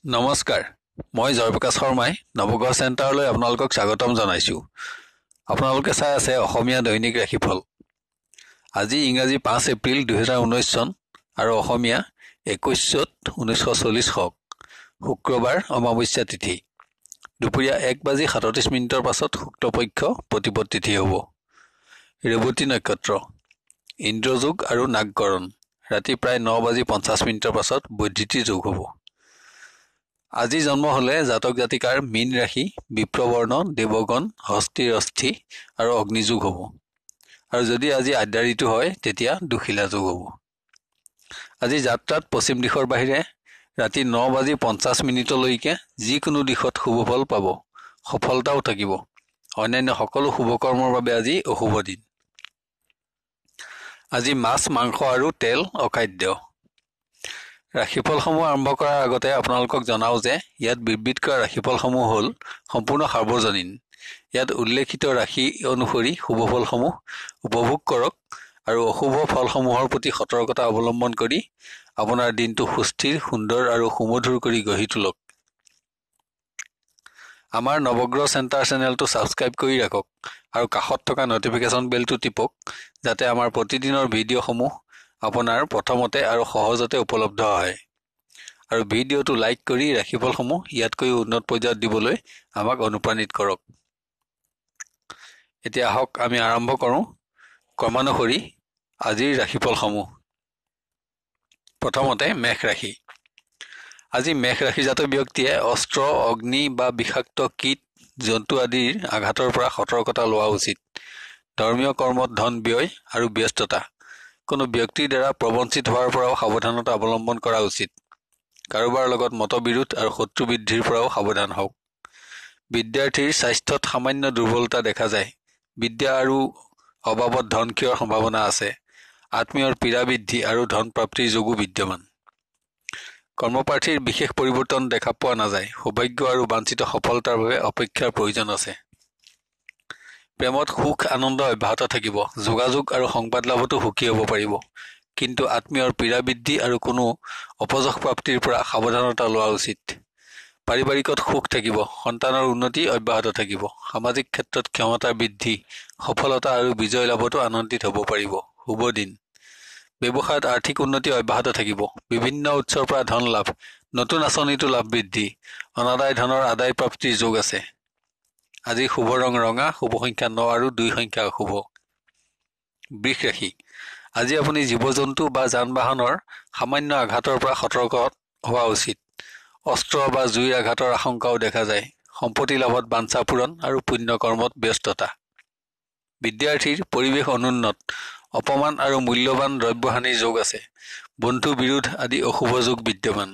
নমস্কাৰ, মই জয়প্ৰকাশ শৰ্মাই নৱগ্ৰহ চেণ্টাৰলৈ আপোনালোকক স্বাগতম জনাইছোঁ। আপোনালোকে চাই আছে অসমীয়া দৈনিক ৰাশিফল। আজি ইংৰাজী 5 এপ্ৰিল 2019 চন আৰু অসমীয়া 21/7/1940 শক শুক্ৰবাৰ অমাৱস্যা তিথি। দুপৰীয়া 1:37 পাছত শুক্লপক্ষ প্ৰতিপদ তিথি হ'ব। ৰেৱতী নক্ষত্ৰ, ইন্দ্ৰযোগ আৰু নাগকৰণ। ৰাতি প্ৰায় 9:50 পাছত বৈদ্যুতি যোগ হ'ব। আজি জন্ম হলে জাতক জাতিকাৰ মীন ৰাশি, বিপ্ৰবৰ্ণ, দেৱগণ, হস্তি, ৰস্থি আৰু অগ্নিযোগ হ'ব। আৰু যদি আজি আদ্যা ঋতু হয় তেতিয়া দুখিলা যোগ হ'ব। আজি যাত্ৰাত পশ্চিম দিশৰ বাহিৰে ৰাতি 9:50 যিকোনো দিশত শুভফল পাব, সফলতাও থাকিব। অন্যান্য সকলো শুভকৰ্মৰ বাবে আজি অশুভ দিন। আজি মাছ, মাংস আৰু তেল অখাদ্য। ৰাশিফলসমূহ আৰম্ভ কৰাৰ আগতে আপোনালোকক জনাও যে ইয়াত বিবৃত কৰা ৰাশিফলসমূহ হ'ল সম্পূৰ্ণ সাৰ্বজনীন। ইয়াত উল্লেখিত ৰাশি অনুসৰি শুভফলসমূহ উপভোগ কৰক আৰু অশুভ ফলসমূহৰ প্ৰতি সতৰ্কতা অৱলম্বন কৰি আপোনাৰ দিনটো সুস্থিৰ, সুন্দৰ আৰু সুমধুৰ কৰি গঢ়ি তোলক। আমাৰ নৱগ্ৰহ চেণ্টাৰ চেনেলটো ছাবস্ক্ৰাইব কৰি ৰাখক আৰু কাষত থকা নটিফিকেশ্যন বেলটো টিপক যাতে আমাৰ প্ৰতিদিনৰ ভিডিঅ'সমূহ আপোনাৰ প্ৰথমতে আৰু সহজতে উপলব্ধ হয়। আৰু ভিডিঅ'টো লাইক কৰি ৰাশিফলসমূহ ইয়াতকৈ উন্নত পৰ্যায়ত দিবলৈ আমাক অনুপ্ৰাণিত কৰক। এতিয়া আহক আমি আৰম্ভ কৰোঁ ক্ৰমানুসৰি আজিৰ ৰাশিফলসমূহ। প্ৰথমতে মেষ ৰাশি। আজি মেষ ৰাশিজাত ব্যক্তিয়ে অস্ত্ৰ, অগ্নি বা বিষাক্ত কীট, জন্তু আদিৰ আঘাতৰ পৰা সতৰ্কতা লোৱা উচিত। ধৰ্মীয় কৰ্মত ধন ব্যয় আৰু ব্যস্ততা। কোনো ব্যক্তিৰ দ্বাৰা প্ৰবঞ্চিত হোৱাৰ পৰাও সাৱধানতা অৱলম্বন কৰা উচিত। কাৰোবাৰ লগত মতবিৰোধ আৰু শত্ৰু বৃদ্ধিৰ পৰাও সাৱধান হওক। বিদ্যাৰ্থীৰ স্বাস্থ্যত সামান্য দুৰ্বলতা দেখা যায়। বিদ্যা আৰু অবাবত ধন ক্ষয়ৰ সম্ভাৱনা আছে। আত্মীয়ৰ পীড়া বৃদ্ধি আৰু ধন প্ৰাপ্তিৰ যোগো বিদ্যমান। কৰ্মপ্ৰাৰ্থীৰ বিশেষ পৰিৱৰ্তন দেখা পোৱা নাযায়। সৌভাগ্য আৰু বাঞ্ছিত সফলতাৰ বাবে অপেক্ষাৰ প্ৰয়োজন আছে। প্ৰেমত সুখ আনন্দ অব্যাহত থাকিব। যোগাযোগ আৰু সংবাদ লাভতো সুখী হ'ব পাৰিব। কিন্তু আত্মীয়ৰ পীড়া বৃদ্ধি আৰু কোনো অপযশ প্ৰাপ্তিৰ পৰা সাৱধানতা লোৱা উচিত। পাৰিবাৰিকত সুখ থাকিব। সন্তানৰ উন্নতি অব্যাহত থাকিব। সামাজিক ক্ষেত্ৰত ক্ষমতাৰ বৃদ্ধি, সফলতা আৰু বিজয় লাভতো আনন্দিত হ'ব পাৰিব। শুভ দিন। ব্যৱসায়ত আৰ্থিক উন্নতি অব্যাহত থাকিব। বিভিন্ন উৎসৰ পৰা ধন লাভ, নতুন আঁচনিতো লাভ বৃদ্ধি, অনাদায় ধনৰ আদায় প্ৰাপ্তিৰ যোগ আছে। আজি শুভ ৰং ৰঙা, শুভ সংখ্যা 9 আৰু 2 সংখ্যা অশুভ। বৃষ ৰাশি। আজি আপুনি জীৱ-জন্তু বা যান-বাহনৰ সামান্য আঘাতৰ পৰা সতৰ্ক হোৱা উচিত। অস্ত্ৰ বা জুইৰ আঘাতৰ আশংকাও দেখা যায়। সম্পত্তি লাভত বাঞ্ছা পূৰণ আৰু পুণ্য কৰ্মত ব্যস্ততা। বিদ্যাৰ্থীৰ পৰিৱেশ অনুন্নত, অপমান আৰু মূল্যৱান দ্ৰব্যহানিৰ যোগ আছে। বন্ধু বিৰোধ আদি অশুভ যোগ বিদ্যমান।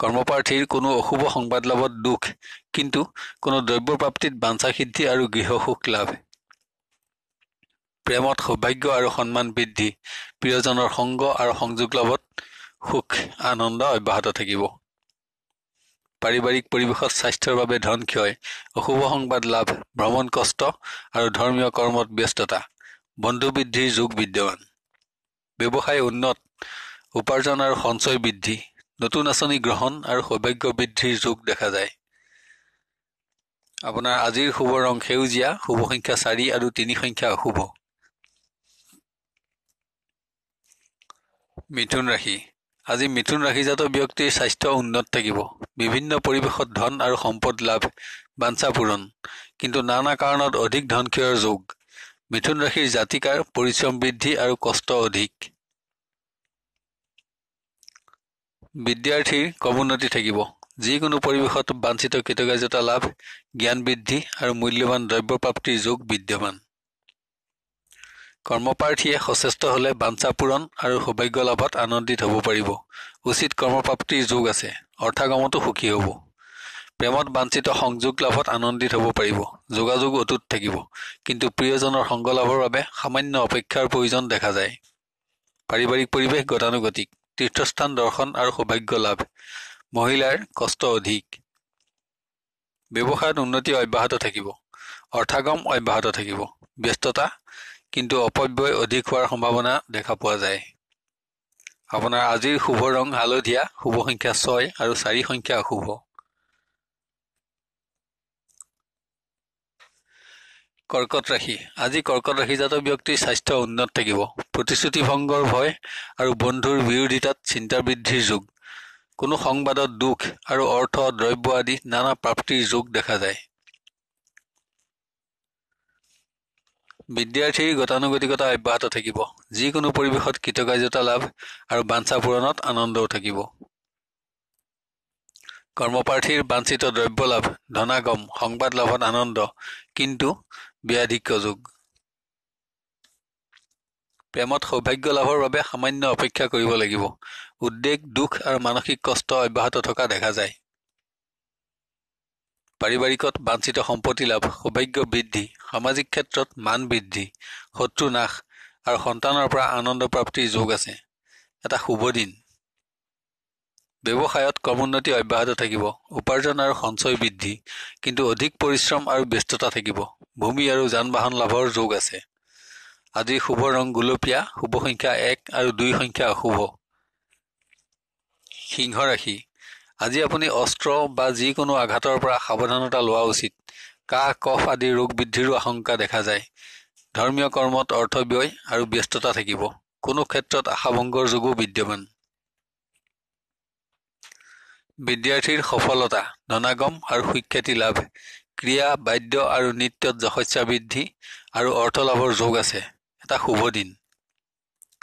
কৰ্মপ্ৰাৰ্থীৰ কোনো অশুভ সংবাদ লাভত দুখ, কিন্তু কোনো দ্ৰব্য প্ৰাপ্তিত বাঞ্ছা সিদ্ধি আৰু গৃহসুখ লাভ। প্ৰেমত সৌভাগ্য আৰু সন্মান বৃদ্ধি, প্ৰিয়জনৰ সংগ আৰু সংযোগ লাভত সুখ আনন্দ অব্যাহত থাকিব। পাৰিবাৰিক পৰিৱেশত স্বাস্থ্যৰ বাবে ধন ক্ষয়, অশুভ সংবাদ লাভ, ভ্ৰমণ কষ্ট আৰু ধৰ্মীয় কৰ্মত ব্যস্ততা। বন্ধু বৃদ্ধিৰ যোগ বিদ্যমান। ব্যৱসায় উন্নত, উপাৰ্জন আৰু সঞ্চয় বৃদ্ধি, নতুন আঁচনি গ্ৰহণ আৰু সৌভাগ্য বৃদ্ধিৰ যোগ দেখা যায়। আপোনাৰ আজিৰ শুভ ৰং সেউজীয়া, শুভ সংখ্যা 4 আৰু 3 সংখ্যা অশুভ। মিথুন ৰাশি। আজি মিথুন ৰাশিজাত ব্যক্তিৰ স্বাস্থ্য উন্নত থাকিব। বিভিন্ন পৰিৱেশত ধন আৰু সম্পদ লাভ, বাঞ্ছা পূৰণ, কিন্তু নানা কাৰণত অধিক ধন ক্ষয়ৰ যোগ। মিথুন ৰাশিৰ জাতিকাৰ পৰিশ্ৰম বৃদ্ধি আৰু কষ্ট অধিক। বিদ্যাৰ্থীৰ কমোন্নতি থাকিব। যিকোনো পৰিৱেশত বাঞ্ছিত কৃতকাৰ্যতা লাভ, জ্ঞান বৃদ্ধি আৰু মূল্যৱান দ্ৰব্য প্ৰাপ্তিৰ যোগ বিদ্যমান। কৰ্মপ্ৰাৰ্থীয়ে সচেষ্ট হলে বাঞ্ছা পূৰণ আৰু সৌভাগ্য লাভত আনন্দিত হ'ব পাৰিব। উচিত কৰ্মপ্ৰাপ্তিৰ যোগ আছে। অৰ্থগমতো সুখী হ'ব। প্ৰেমত বাঞ্ছিত সংযোগ লাভত আনন্দিত হ'ব পাৰিব। যোগাযোগ অটুট থাকিব, কিন্তু প্ৰিয়জনৰ সংগ লাভৰ বাবে সামান্য অপেক্ষাৰ প্ৰয়োজন দেখা যায়। পাৰিবাৰিক পৰিৱেশ গতানুগতিক, তীৰ্থস্থান দৰ্শন আৰু সৌভাগ্য লাভ। মহিলাৰ কষ্ট অধিক। ব্যৱসায়ত উন্নতি অব্যাহত থাকিব। অৰ্থগম অব্যাহত থাকিব। ব্যস্ততা, কিন্তু অপব্যয় অধিক হোৱাৰ সম্ভাৱনা দেখা পোৱা যায়। আপোনাৰ আজিৰ শুভ ৰং হালধীয়া, শুভ সংখ্যা 6 আৰু 4 সংখ্যা অশুভ। কৰ্কট ৰাশি। আজি কৰ্কট ৰাশিজাত ব্যক্তিৰ স্বাস্থ্য উন্নত থাকিব। প্ৰতিশ্ৰুতি ভংগৰ ভয় আৰু বন্ধুৰ বিৰোধিতাত চিন্তা বৃদ্ধিৰ যোগ। কোনো সংবাদত দুখ আৰু অৰ্থ দ্ৰব্য আদি নানা প্ৰাপ্তিৰ যোগ দেখা যায়। বিদ্যাৰ্থীৰ গতানুগতিকতা অব্যাহত থাকিব। যিকোনো পৰিৱেশত কৃতকাৰ্যতা লাভ আৰু বাঞ্ছা পূৰণত আনন্দও থাকিব। কৰ্মপ্ৰাৰ্থীৰ বাঞ্ছিত দ্ৰব্য লাভ, ধনাগম, সংবাদ লাভত আনন্দ, কিন্তু ব্যাধিক্য যোগ। প্ৰেমত সৌভাগ্য লাভৰ বাবে সামান্য অপেক্ষা কৰিব লাগিব। উদ্বেগ, দুখ আৰু মানসিক কষ্ট অব্যাহত থকা দেখা যায়। পাৰিবাৰিকত বাঞ্ছিত সম্পত্তি লাভ, সৌভাগ্য বৃদ্ধি, সামাজিক ক্ষেত্ৰত মান বৃদ্ধি, শত্ৰু নাশ আৰু সন্তানৰ পৰা আনন্দ প্ৰাপ্তিৰ যোগ আছে। এটা শুভ দিন। ব্যৱসায়ত কৰ্মোন্নতি অব্যাহত থাকিব। উপাৰ্জন আৰু সঞ্চয় বৃদ্ধি, কিন্তু অধিক পৰিশ্ৰম আৰু ব্যস্ততা থাকিব। ভূমি আৰু যান বাহন লাভৰ যোগ আছে। আজিৰ শুভ ৰং গুলপীয়া, শুভ সংখ্যা 1 আৰু 2 সংখ্যা অশুভ। সিংহ ৰাশি। আজি আপুনি অস্ত্ৰ বা যিকোনো আঘাতৰ পৰা সাৱধানতা লোৱা উচিত। কাহ, কফ আদি ৰোগ বৃদ্ধিৰো আশংকা দেখা যায়। ধৰ্মীয় কৰ্মত অৰ্থ ব্যয় আৰু ব্যস্ততা থাকিব। কোনো ক্ষেত্ৰত আশাভংগৰ যোগো বিদ্যমান। বিদ্যাৰ্থীৰ সফলতা, ধনাগম আৰু সুখ্যাতি লাভ, ক্ৰিয়া, বাদ্য আৰু নৃত্যত যশস্যা বৃদ্ধি আৰু অৰ্থ লাভৰ যোগ আছে। এটা শুভ দিন।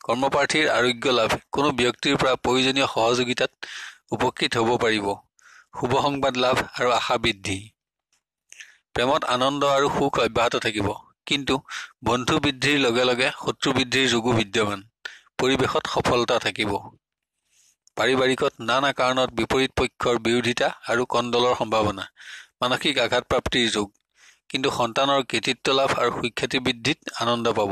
কৰ্মপ্ৰাৰ্থীৰ আৰোগ্য লাভ, কোনো ব্যক্তিৰ পৰা প্ৰয়োজনীয় সহযোগিতাত উপকৃত হ'ব পাৰিব। শুভ সংবাদ লাভ আৰু আশা বৃদ্ধি। প্ৰেমত আনন্দ আৰু সুখ অব্যাহত থাকিব, কিন্তু বন্ধু বৃদ্ধিৰ লগে লগে শত্ৰু বৃদ্ধিৰ যোগো বিদ্যমান। পৰিৱেশত সফলতা থাকিব। পাৰিবাৰিকত নানা কাৰণত বিপৰীত পক্ষৰ বিৰোধিতা আৰু কণ্ডলৰ সম্ভাৱনা, মানসিক আঘাত প্ৰাপ্তিৰ যোগ, কিন্তু সন্তানৰ কৃতিত্ব লাভ আৰু সুখ্যাতি বৃদ্ধিত আনন্দ পাব।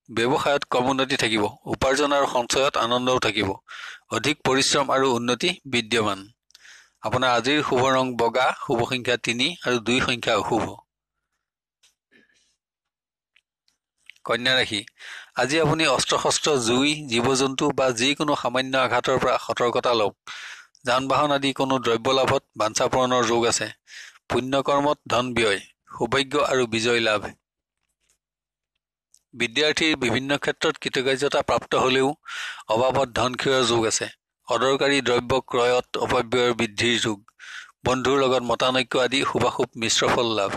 ব্যৱসায়ত কৰ্মোন্নতি থাকিব। উপাৰ্জন আৰু সঞ্চয়ত আনন্দও থাকিব। অধিক পৰিশ্ৰম আৰু উন্নতি বিদ্যমান। আপোনাৰ আজিৰ শুভ ৰং বগা, শুভ সংখ্যা 3 আৰু 2 সংখ্যা অশুভ। কন্যা ৰাশি। আজি আপুনি অস্ত্ৰ-শস্ত্ৰ, জুই, জীৱ-জন্তু বা যিকোনো সামান্য আঘাতৰ পৰা সতৰ্কতা লওক। যান বাহন আদি কোনো দ্ৰব্য লাভত বাঞ্ছা পূৰণৰ যোগ আছে। পুণ্যকৰ্মত ধন ব্যয়, সৌভাগ্য আৰু বিজয় লাভ। বিদ্যাৰ্থীৰ বিভিন্ন ক্ষেত্ৰত কৃতকাৰ্যতা প্ৰাপ্ত হ'লেও অভাৱত ধন ক্ষয়ৰ যোগ আছে। অদৰকাৰী দ্ৰব্য ক্ৰয়ত অপব্যয়ৰ বৃদ্ধিৰ যোগ। বন্ধুৰ লগত মতানৈক্য আদি শুভাশুভ মিশ্ৰ ফল লাভ।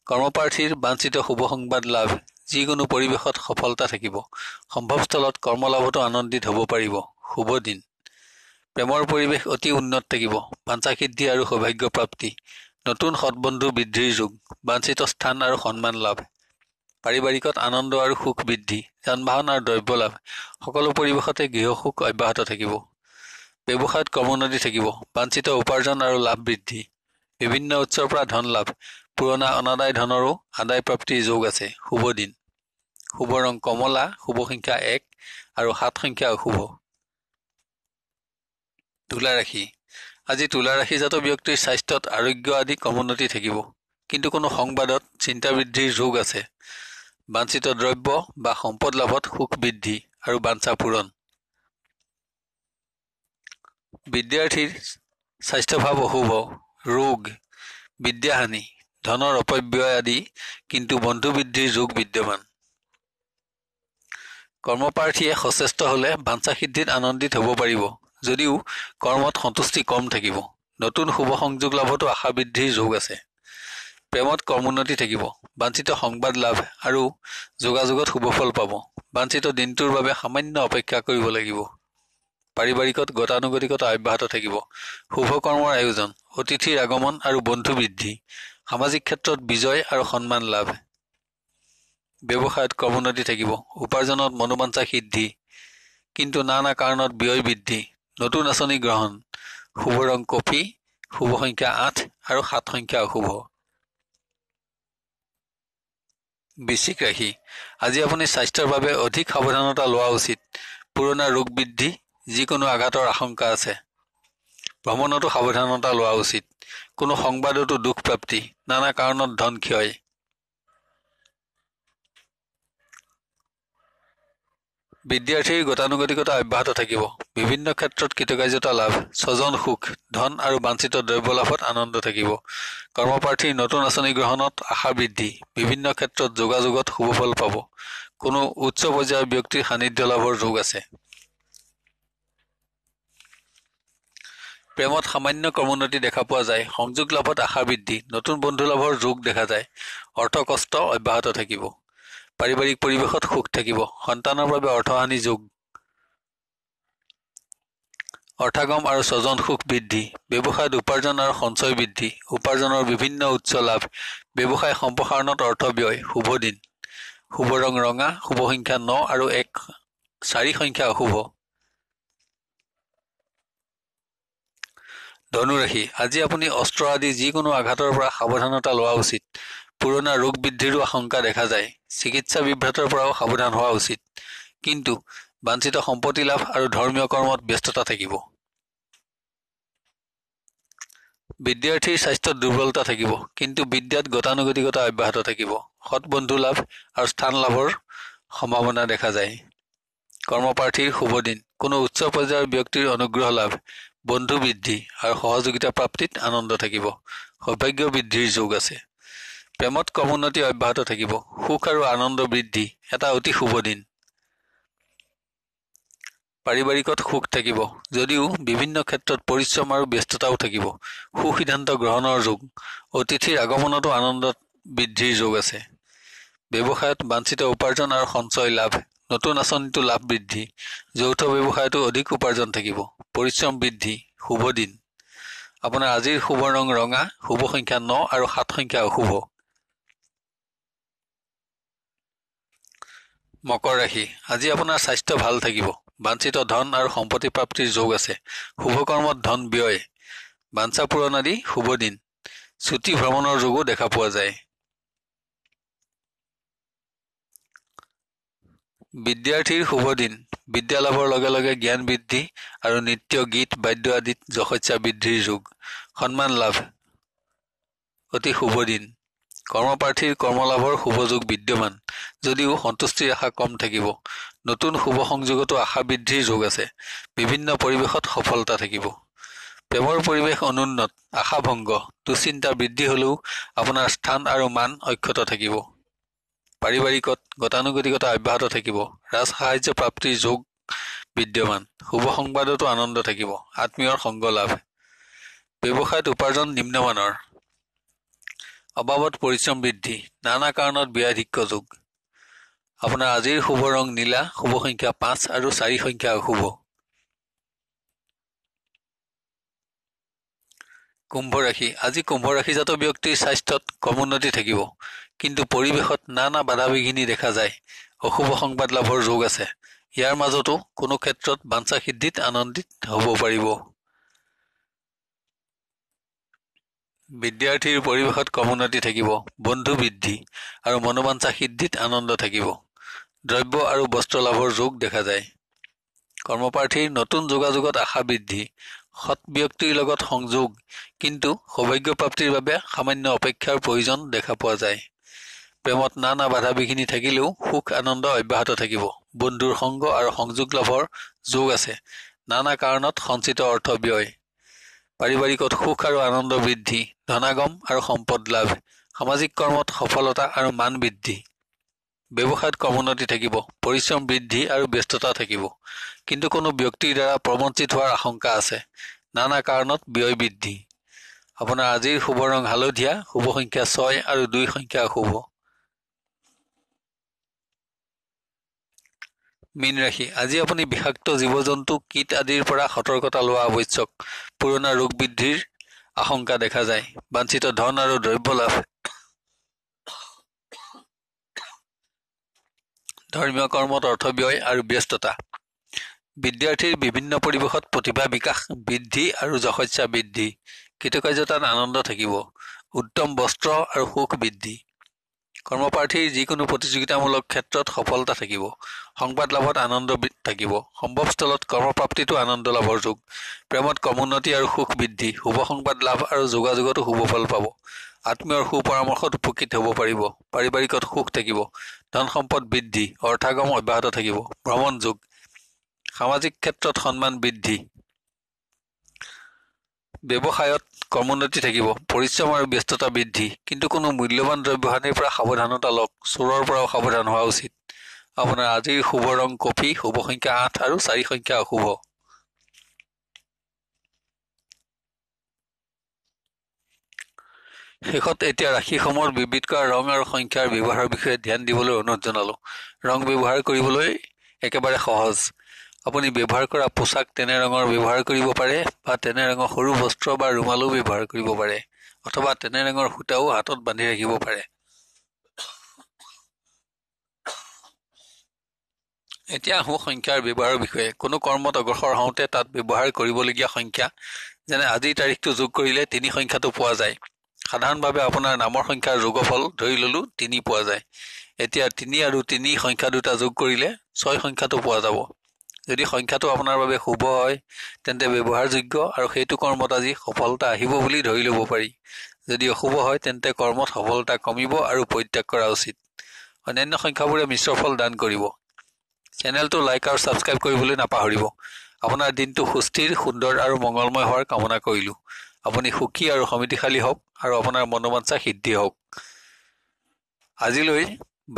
কৰ্মপ্ৰাৰ্থীৰ বাঞ্ছিত শুভ সংবাদ লাভ, যিকোনো পৰিৱেশত সফলতা থাকিব। সম্ভৱস্থলত কৰ্মলাভতো আনন্দিত হ'ব পাৰিব। শুভ দিন। প্ৰেমৰ পৰিৱেশ অতি উন্নত থাকিব। বাঞ্ছা সিদ্ধি আৰু সৌভাগ্য প্ৰাপ্তি, নতুন সৎবন্ধু বৃদ্ধিৰ যোগ, বাঞ্ছিত স্থান আৰু সন্মান লাভ। পাৰিবাৰিকত আনন্দ আৰু সুখ বৃদ্ধি, যান বাহন আৰু দ্ৰব্য লাভ, সকলো পৰিৱেশতে গৃহসুখ অব্যাহত থাকিব। ব্যৱসায়ত কৰ্মোন্নতি থাকিব। বাঞ্ছিত উপাৰ্জন আৰু লাভ বৃদ্ধি, বিভিন্ন উৎসৰ পৰা ধন লাভ, পুৰণা অনাদায় ধনৰো আদায় প্ৰাপ্তিৰ যোগ আছে। শুভ দিন। শুভ ৰং কমলা, শুভ সংখ্যা 1 আৰু 7 সংখ্যা অশুভ। তুলা ৰাশি। আজি তুলা ৰাশিজাত ব্যক্তিৰ স্বাস্থ্যত আৰোগ্য আদি কৰ্মোন্নতি থাকিব, কিন্তু কোনো সংবাদত চিন্তা বৃদ্ধিৰ যোগ আছে। বাঞ্ছিত দ্ৰব্য বা সম্পদ লাভত সুখ বৃদ্ধি আৰু বাঞ্ছা পূৰণ। বিদ্যাৰ্থীৰ স্বাস্থ্যভাৱ অশুভ, ৰোগ, বিদ্যাহানি, ধনৰ অপব্যয় আদি, কিন্তু বন্ধু বৃদ্ধিৰ যোগ বিদ্যমান। কৰ্মপ্ৰাৰ্থীয়ে সচেষ্ট হ'লে বাঞ্ছা সিদ্ধিত আনন্দিত হ'ব পাৰিব, যদিও কৰ্মত সন্তুষ্টি কম থাকিব। নতুন শুভ সংযোগ লাভতো আশা বৃদ্ধিৰ যোগ আছে। প্ৰেমত কৰ্মোন্নতি থাকিব। বাঞ্ছিত সংবাদ লাভ আৰু যোগাযোগত শুভফল পাব। বাঞ্ছিত দিনটোৰ বাবে সামান্য অপেক্ষা কৰিব লাগিব। পাৰিবাৰিকত গতানুগতিকতা অব্যাহত থাকিব। শুভ কৰ্মৰ আয়োজন, অতিথিৰ আগমন আৰু বন্ধু বৃদ্ধি, সামাজিক ক্ষেত্ৰত বিজয় আৰু সন্মান লাভ। ব্যৱসায়ত কৰ্মোন্নতি থাকিব। উপাৰ্জনত মনোবাঞ্ছা সিদ্ধি, কিন্তু নানা কাৰণত ব্যয় বৃদ্ধি, নতুন আঁচনি গ্ৰহণ। শুভ ৰং কফি, শুভ সংখ্যা 8 আৰু 7 সংখ্যা অশুভ। বৃশ্চিক ৰাশি। আজি আপুনি স্বাস্থ্যৰ বাবে অধিক সাৱধানতা লোৱা উচিত। পুৰণা ৰোগ বৃদ্ধি, যিকোনো আঘাতৰ আশংকা আছে। ভ্ৰমণতো সাৱধানতা লোৱা উচিত। কোনো সংবাদতো দুখ প্ৰাপ্তি, নানা কাৰণত ধন ক্ষয়। বিদ্যাৰ্থীৰ গতানুগতিকতা অব্যাহত থাকিব। বিভিন্ন ক্ষেত্ৰত কৃতকাৰ্যতা লাভ, স্বজন সুখ, ধন আৰু বাঞ্ছিত দ্ৰব্য লাভত আনন্দ থাকিব। কৰ্মপ্ৰাৰ্থীৰ নতুন আঁচনি গ্ৰহণত আশা বৃদ্ধি, বিভিন্ন ক্ষেত্ৰত যোগাযোগত শুভফল পাব। কোনো উচ্চ পৰ্যায়ৰ ব্যক্তিৰ সান্নিধ্য লাভৰ যোগ আছে। প্ৰেমত সামান্য ক্ৰমোন্নতি দেখা পোৱা যায়। সংযোগ লাভত আশা বৃদ্ধি, নতুন বন্ধু লাভৰ যোগ দেখা যায়। অৰ্থ কষ্ট অব্যাহত থাকিব। পাৰিবাৰিক পৰিৱেশত সুখ থাকিব। সন্তানৰ বাবে অৰ্থহানি যোগ। অৰ্থাগম আৰু স্বজন সুখ বৃদ্ধি, ব্যৱসায়ত উপাৰ্জন আৰু সঞ্চয় বৃদ্ধি, উপাৰ্জনৰ বিভিন্ন উৎস লাভ, ব্যৱসায় সম্প্ৰসাৰণত অৰ্থ ব্যয়। শুভ দিন, শুভ ৰং ৰঙা, শুভ সংখ্যা 9 আৰু 1, 4 সংখ্যা অশুভ। ধনুৰাশি, আজি আপুনি অস্ত্ৰ আদি যিকোনো আঘাতৰ পৰা সাৱধানতা লোৱা উচিত। পুৰণা ৰোগ বৃদ্ধিৰো আশংকা দেখা যায়। চিকিৎসা বিভ্ৰাটৰ পৰাও সাৱধান হোৱা উচিত। কিন্তু বাঞ্ছিত সম্পত্তি লাভ আৰু ধৰ্মীয় কৰ্মত ব্যস্ততা থাকিব। বিদ্যাৰ্থীৰ স্বাস্থ্যত দুৰ্বলতা থাকিব, কিন্তু বিদ্যাত গতানুগতিকতা অব্যাহত থাকিব। সৎ বন্ধু লাভ আৰু স্থান লাভৰ সম্ভাৱনা দেখা যায়। কৰ্মপ্ৰাৰ্থীৰ শুভ দিন, কোনো উচ্চ পৰ্যায়ৰ ব্যক্তিৰ অনুগ্ৰহ লাভ, বন্ধু বৃদ্ধি আৰু সহযোগিতা প্ৰাপ্তিত আনন্দ থাকিব। সৌভাগ্য বৃদ্ধিৰ যোগ আছে। প্ৰেমত ক্ৰমোন্নতি অব্যাহত থাকিব। সুখ আৰু আনন্দ বৃদ্ধি, এটা অতি শুভ দিন। পাৰিবাৰিকত সুখ থাকিব, যদিও বিভিন্ন ক্ষেত্ৰত পৰিশ্ৰম আৰু ব্যস্ততাও থাকিব। সুসিদ্ধান্ত গ্ৰহণৰ যোগ, অতিথিৰ আগমনতো আনন্দ বৃদ্ধিৰ যোগ আছে। ব্যৱসায়ত বাঞ্ছিত উপাৰ্জন আৰু সঞ্চয় লাভ, নতুন আঁচনিটো লাভ বৃদ্ধি, যৌথ ব্যৱসায়তো অধিক উপাৰ্জন থাকিব। পৰিশ্ৰম বৃদ্ধি, শুভ দিন। আপোনাৰ আজিৰ শুভ ৰং ৰঙা, শুভ সংখ্যা 9 আৰু 7 সংখ্যা অশুভ। মকৰ ৰাশি, আজি আপোনাৰ স্বাস্থ্য ভাল থাকিব। বাঞ্ছিত ধন আৰু সম্পত্তি প্ৰাপ্তিৰ যোগ আছে। শুভ কৰ্মত ধন ব্যয়, বাঞ্ছা পূৰণ আদি শুভ দিন। ছুটি ভ্ৰমণৰ যোগো দেখা পোৱা যায়। বিদ্যাৰ্থীৰ শুভ দিন, বিদ্যা লাভৰ লগে লগে জ্ঞান বৃদ্ধি আৰু নৃত্য গীত বাদ্য আদিত যশস্যা বৃদ্ধিৰ যোগ। সন্মান লাভ, অতি শুভ দিন। কৰ্মপ্ৰাৰ্থীৰ কৰ্মলাভৰ শুভ যোগ বিদ্যমান, যদিও সন্তুষ্টিৰ আশা কম থাকিব। নতুন শুভ সংযোগতো আশা বৃদ্ধিৰ যোগ আছে। বিভিন্ন পৰিৱেশত সফলতা থাকিব। প্ৰেমৰ পৰিৱেশ অনুন্নত, আশা ভংগ, দুশ্চিন্তা বৃদ্ধি হলেও আপোনাৰ স্থান আৰু মান অক্ষত থাকিব। পাৰিবাৰিকত গতানুগতিকতা অব্যাহত থাকিব। ৰাজ সাহায্য প্ৰাপ্তিৰ যোগ বিদ্যমান। শুভ সংবাদতো আনন্দ থাকিব। আত্মীয়ৰ সংগ লাভ। ব্যৱসায়ত উপাৰ্জন নিম্নমানৰ, অবাবত পৰিশ্ৰম বৃদ্ধি, নানা কাৰণত ব্যয়াধিক্য যোগ। আপোনাৰ আজিৰ শুভ ৰং নীলা, শুভ সংখ্যা 5 আৰু 4 সংখ্যা অশুভ। কুম্ভ ৰাশি, আজি কুম্ভ ৰাশিজাত ব্যক্তিৰ স্বাস্থ্যত ক্ৰমোন্নতি থাকিব, কিন্তু পৰিৱেশত নানা বাধা বিঘিনি দেখা যায়। অশুভ সংবাদ লাভৰ যোগ আছে। ইয়াৰ মাজতো কোনো ক্ষেত্ৰত বাঞ্ছা সিদ্ধিত আনন্দিত হ'ব পাৰিব। বিদ্যাৰ্থীৰ পৰিৱেশত ক্ৰমোন্নতি থাকিব, বন্ধু বৃদ্ধি আৰু মনোবাঞ্ছা সিদ্ধিত আনন্দ থাকিব। দ্ৰব্য আৰু বস্ত্ৰ লাভৰ যোগ দেখা যায়। কৰ্মপ্ৰাৰ্থীৰ নতুন যোগাযোগত আশা বৃদ্ধি, সৎ ব্যক্তিৰ লগত সংযোগ, কিন্তু সৌভাগ্য প্ৰাপ্তিৰ বাবে সামান্য অপেক্ষাৰ প্ৰয়োজন দেখা পোৱা যায়। প্ৰেমত নানা বাধা বিঘিনি থাকিলেও সুখ আনন্দ অব্যাহত থাকিব। বন্ধুৰ সংগ আৰু সংযোগ লাভৰ যোগ আছে। নানা কাৰণত সঞ্চিত অৰ্থ ব্যয়। পাৰিবাৰিকত সুখ আৰু আনন্দ বৃদ্ধি, ধনাগম আৰু সম্পদ লাভ, সামাজিক কৰ্মত সফলতা আৰু মান বৃদ্ধি। ব্যৱসায়ত ক্ৰমোন্নতি থাকিব, পৰিশ্ৰম বৃদ্ধি আৰু ব্যস্ততা থাকিব, কিন্তু কোনো ব্যক্তিৰ দ্বাৰা প্ৰবঞ্চিত হোৱাৰ আশংকা আছে। নানা কাৰণত ব্যয় বৃদ্ধি। আপোনাৰ আজিৰ শুভ ৰং হালধীয়া, শুভ সংখ্যা 6 আৰু 2 সংখ্যা অশুভ। মীন ৰাশি, আজি আপুনি বিষাক্ত জীৱ জন্তু কীট আদিৰ পৰা সতৰ্কতা লোৱা আৱশ্যক। পুৰণা ৰোগ বৃদ্ধিৰ আশংকা দেখা যায়। বাঞ্ছিত ধন আৰু দ্ৰব্য লাভ। ধৰ্মীয় কৰ্মত অৰ্থ ব্যয় আৰু ব্যস্ততা। বিদ্যাৰ্থীৰ বিভিন্ন পৰিৱেশত প্ৰতিভা বিকাশ বৃদ্ধি আৰু যশস্যা বৃদ্ধি। কৃতকাৰ্যতাত আনন্দ থাকিব। উত্তম বস্ত্ৰ আৰু সুখ বৃদ্ধি। কৰ্মপ্ৰাৰ্থীৰ যিকোনো প্ৰতিযোগিতামূলক ক্ষেত্ৰত সফলতা থাকিব। সংবাদ লাভত আনন্দ থাকিব। সম্ভৱস্থলত কৰ্মপ্ৰাপ্তিতো আনন্দ লাভৰ যোগ। প্ৰেমত ক্ৰমোন্নতি আৰু সুখ বৃদ্ধি। শুভ সংবাদ লাভ আৰু যোগাযোগতো শুভ ফল পাব। আত্মীয়ৰ সুপৰামৰ্শত উপকৃত হ'ব পাৰিব। পাৰিবাৰিকত সুখ থাকিব। ধন সম্পদ বৃদ্ধি, অৰ্থাগম অব্যাহত থাকিব। ভ্ৰমণ যোগ, সামাজিক ক্ষেত্ৰত সন্মান বৃদ্ধি, ব্যৱসায়ত কৰ্মোন্নতি থাকিব। পৰিশ্ৰম আৰু ব্যস্ততা বৃদ্ধি, কিন্তু কোনো মূল্যৱান দ্ৰব্যহানিৰ পৰা সাৱধানতা লওক। চোৰৰ পৰাও সাৱধান হোৱা উচিত। আপোনাৰ আজিৰ শুভ ৰং কফি, শুভ সংখ্যা 8 আৰু 4 সংখ্যা অশুভ। শেষত এতিয়া ৰাশিসমূহৰ বিবিধ কৰা ৰং আৰু সংখ্যাৰ ব্যৱহাৰৰ বিষয়ে ধ্যান দিবলৈ অনুৰোধ জনালো। ৰং ব্যৱহাৰ কৰিবলৈ একেবাৰে সহজ। আপুনি ব্যৱহাৰ কৰা পোছাক তেনে ৰঙৰ ব্যৱহাৰ কৰিব পাৰে, বা তেনে ৰঙৰ সৰু বস্ত্ৰ বা ৰুমালো ব্যৱহাৰ কৰিব পাৰে, অথবা তেনে ৰঙৰ সূতাও হাতত বান্ধি ৰাখিব পাৰে। এতিয়া আহোঁ সংখ্যাৰ ব্যৱহাৰৰ বিষয়ে। কোনো কৰ্মত অগ্ৰসৰ হওঁতে তাত ব্যৱহাৰ কৰিবলগীয়া সংখ্যা, যেনে আজিৰ তাৰিখটো যোগ কৰিলে 3 সংখ্যাটো পোৱা যায়। সাধাৰণভাৱে আপোনাৰ নামৰ সংখ্যাৰ যোগফল ধৰি ললো 3 পোৱা যায়। এতিয়া 3 আৰু 3 সংখ্যা দুটা যোগ কৰিলে 6 সংখ্যাটো পোৱা যাব। যদি সংখ্যাটো আপোনাৰ বাবে শুভ হয় তেন্তে ব্যৱহাৰযোগ্য আৰু সেইটো কৰ্মত আজি সফলতা আহিব বুলি ধৰি ল'ব পাৰি। যদি অশুভ হয় তেন্তে কৰ্মত সফলতা কমিব আৰু পৰিত্যাগ কৰা উচিত। অন্যান্য সংখ্যাবোৰে মিশ্ৰ ফল দান কৰিব। চেনেলটো লাইক আৰু ছাবস্ক্ৰাইব কৰিবলৈ নাপাহৰিব। আপোনাৰ দিনটো সুস্থিৰ, সুন্দৰ আৰু মংগলময় হোৱাৰ কামনা কৰিলোঁ। আপুনি সুখী আৰু সমৃদ্ধিশালী হওক আৰু আপোনাৰ মনোবাঞ্ছা সিদ্ধি হওক। আজিলৈ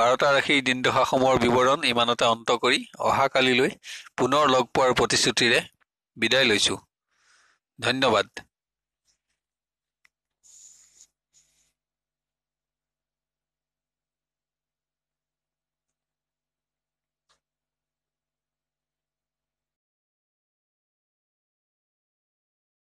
12টা ৰাশিৰ দিনদশাসমূহৰ বিৱৰণ ইমানতে অন্ত কৰি অহাকালিলৈ পুনৰ লগ পোৱাৰ প্ৰতিশ্ৰুতিৰে বিদায় লৈছোঁ। ধন্যবাদ।